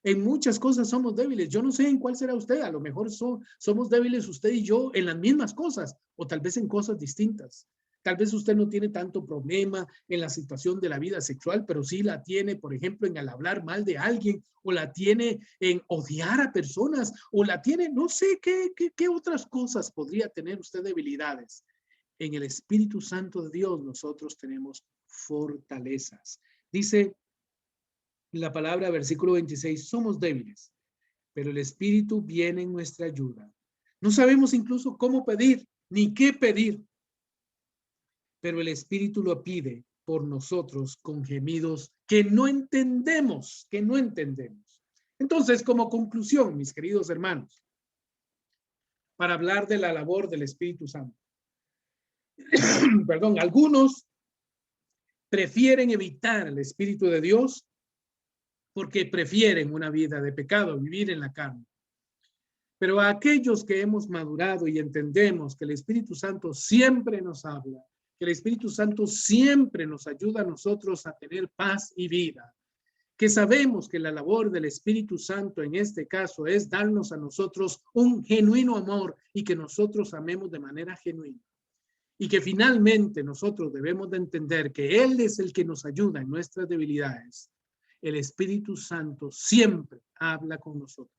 En muchas cosas somos débiles. Yo no sé en cuál será usted. A lo mejor somos débiles usted y yo en las mismas cosas o tal vez en cosas distintas. Tal vez usted no tiene tanto problema en la situación de la vida sexual, pero sí la tiene, por ejemplo, en el hablar mal de alguien, o la tiene en odiar a personas, o la tiene, no sé qué otras cosas podría tener usted debilidades. En el Espíritu Santo de Dios nosotros tenemos fortalezas. Dice La palabra, versículo 26, somos débiles, pero el Espíritu viene en nuestra ayuda. No sabemos incluso cómo pedir, ni qué pedir, pero el Espíritu lo pide por nosotros con gemidos que no entendemos, que no entendemos. Entonces, como conclusión, mis queridos hermanos, para hablar de la labor del Espíritu Santo, perdón, algunos prefieren evitar el Espíritu de Dios porque prefieren una vida de pecado, vivir en la carne. Pero a aquellos que hemos madurado y entendemos que el Espíritu Santo siempre nos habla, que el Espíritu Santo siempre nos ayuda a nosotros a tener paz y vida, que sabemos que la labor del Espíritu Santo en este caso es darnos a nosotros un genuino amor y que nosotros amemos de manera genuina. Y que finalmente nosotros debemos de entender que Él es el que nos ayuda en nuestras debilidades. El Espíritu Santo siempre habla con nosotros.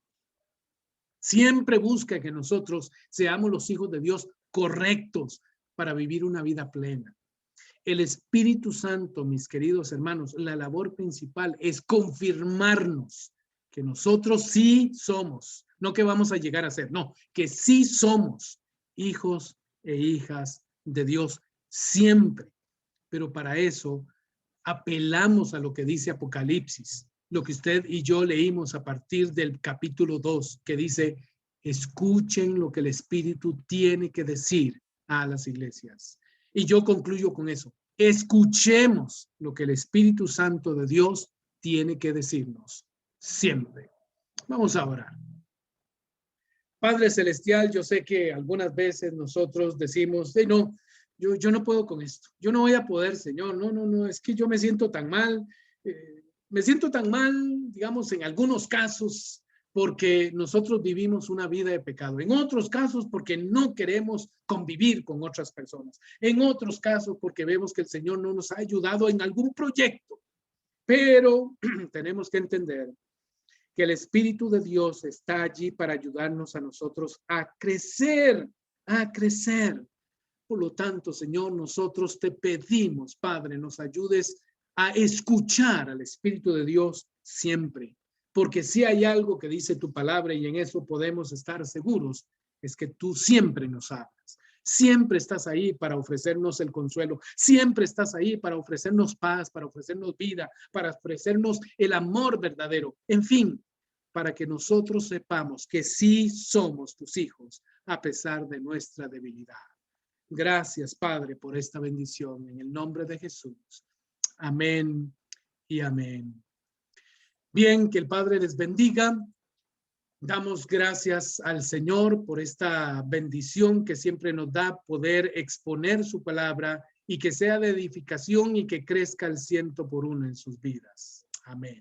Siempre busca que nosotros seamos los hijos de Dios correctos para vivir una vida plena. El Espíritu Santo, mis queridos hermanos, la labor principal es confirmarnos que nosotros sí somos, no que vamos a llegar a ser, no, que sí somos hijos e hijas de Dios siempre. Pero para eso apelamos a lo que dice Apocalipsis, lo que usted y yo leímos a partir del capítulo 2, que dice, escuchen lo que el Espíritu tiene que decir a las iglesias. Y yo concluyo con eso. Escuchemos lo que el Espíritu Santo de Dios tiene que decirnos siempre. Vamos a orar. Padre Celestial, yo sé que algunas veces nosotros decimos, no, yo no puedo con esto, yo no voy a poder, Señor, no, es que yo me siento tan mal, digamos, en algunos casos, porque nosotros vivimos una vida de pecado, en otros casos porque no queremos convivir con otras personas, en otros casos porque vemos que el Señor no nos ha ayudado en algún proyecto, pero tenemos que entender que el Espíritu de Dios está allí para ayudarnos a nosotros a crecer, a crecer. Por lo tanto, Señor, nosotros te pedimos, Padre, nos ayudes a escuchar al Espíritu de Dios siempre. Porque si hay algo que dice tu palabra y en eso podemos estar seguros, es que tú siempre nos hablas. Siempre estás ahí para ofrecernos el consuelo. Siempre estás ahí para ofrecernos paz, para ofrecernos vida, para ofrecernos el amor verdadero. En fin, para que nosotros sepamos que sí somos tus hijos a pesar de nuestra debilidad. Gracias, Padre, por esta bendición. En el nombre de Jesús. Amén y amén. Bien, que el Padre les bendiga. Damos gracias al Señor por esta bendición que siempre nos da poder exponer su palabra y que sea de edificación y que crezca al 100 por 1 en sus vidas. Amén.